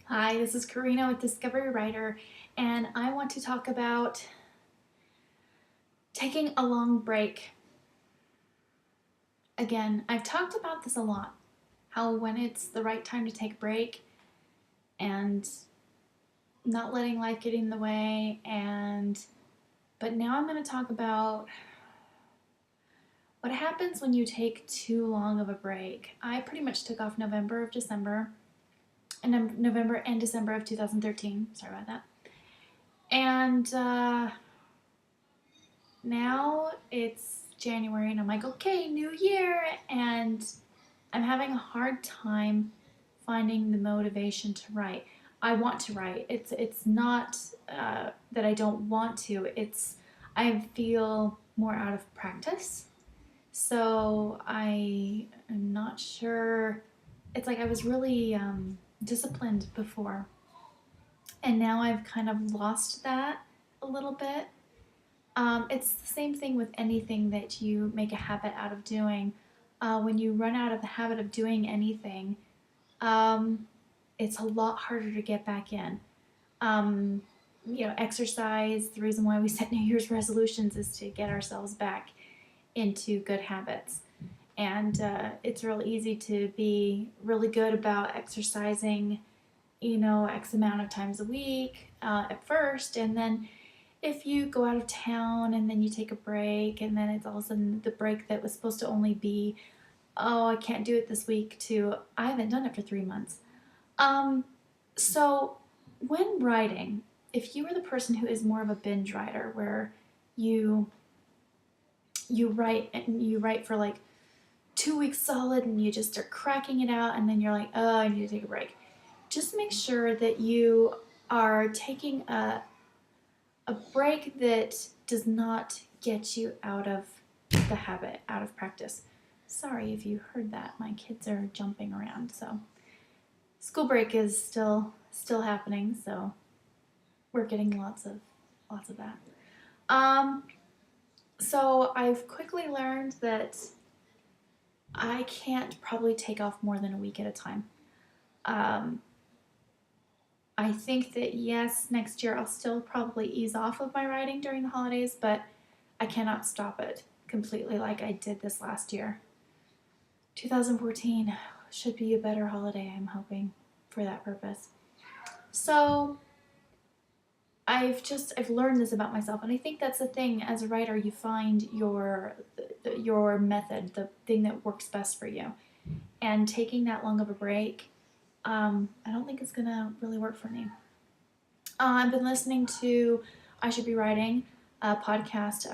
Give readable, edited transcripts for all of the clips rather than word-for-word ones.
Hi, this is Karina with Discovery Writer, and I want to talk about taking a long break. Again, I've talked about this a lot, how when it's the right time to take a break and not letting life get in the way, but now I'm going to talk about what happens when you take too long of a break. I pretty much took off November and December of 2013. Sorry about that. And now it's January and I'm like, okay, new year, and I'm having a hard time finding the motivation to write. I want to write. It's not that I don't want to. It's I feel more out of practice. So I am not sure. It's like I was really disciplined before, and now I've kind of lost that a little bit. It's the same thing with anything that you make a habit out of doing. When you run out of the habit of doing anything, um, it's a lot harder to get back in. Um, Exercise, the reason why we set New Year's resolutions is to get ourselves back into good habits. And it's real easy to be really good about exercising, X amount of times a week at first, and then if you go out of town and then you take a break and then it's all of a sudden the break that was supposed to only be, oh, I can't do it this week, to I haven't done it for 3 months. Um, so when writing, if you are the person who is more of a binge writer where you you write for like 2 weeks solid and you just start cracking it out and then you're like, oh, I need to take a break. Just make sure that you are taking a break that does not get you out of the habit, out of practice. Sorry if you heard that. My kids are jumping around. So school break is still happening, so we're getting lots of that. Um, so I've quickly learned that I can't probably take off more than a week at a time. Um, I think that yes, next year I'll still probably ease off of my writing during the holidays, but I cannot stop it completely like I did this last year. 2014 should be a better holiday, I'm hoping, for that purpose. So I've learned this about myself, and I think that's the thing as a writer. You find your method, the thing that works best for you, and taking that long of a break, I don't think it's gonna really work for me. I've been listening to I Should Be Writing, a podcast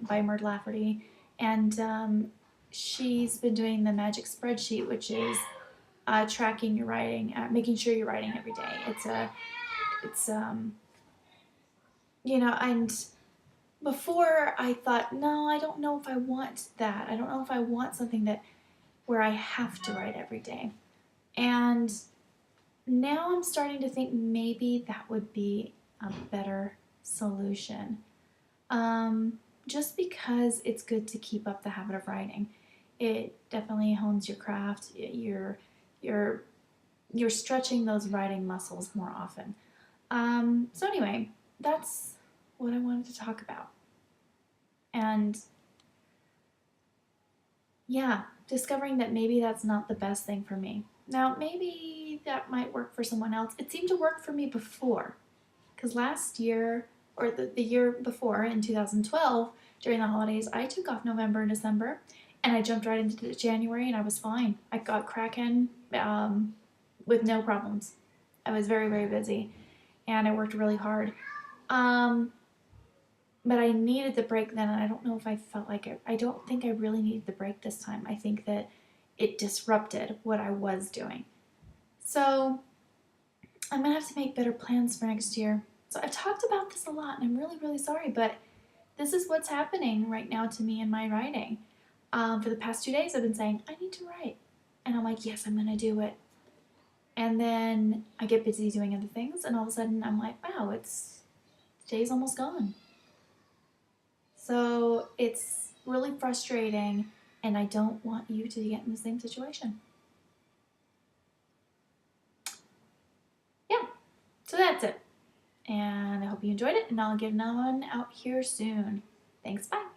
by Myrd Lafferty, and she's been doing the Magic Spreadsheet, which is tracking your writing, making sure you're writing every day. It's and before I thought, no, I don't know if I want that. I don't know if I want something that where I have to write every day. And now I'm starting to think maybe that would be a better solution. Just because it's good to keep up the habit of writing. It definitely hones your craft. You're stretching those writing muscles more often. So anyway, that's what I wanted to talk about. And yeah, discovering that maybe that's not the best thing for me. Now, maybe that might work for someone else. It seemed to work for me before, because last year, or the year before, in 2012, during the holidays, I took off November and December, and I jumped right into January, and I was fine. I got cracking with no problems. I was very, very busy, and I worked really hard. But I needed the break then, and I don't know if I felt like it. I don't think I really needed the break this time. I think that it disrupted what I was doing. So I'm going to have to make better plans for next year. So I've talked about this a lot, and I'm really, really sorry, but this is what's happening right now to me in my writing. For the past 2 days, I've been saying, I need to write. And I'm like, yes, I'm going to do it. And then I get busy doing other things, and all of a sudden I'm like, wow, today's almost gone. So it's really frustrating, and I don't want you to get in the same situation. Yeah, So that's it. And I hope you enjoyed it, and I'll get another one out here soon. Thanks, bye.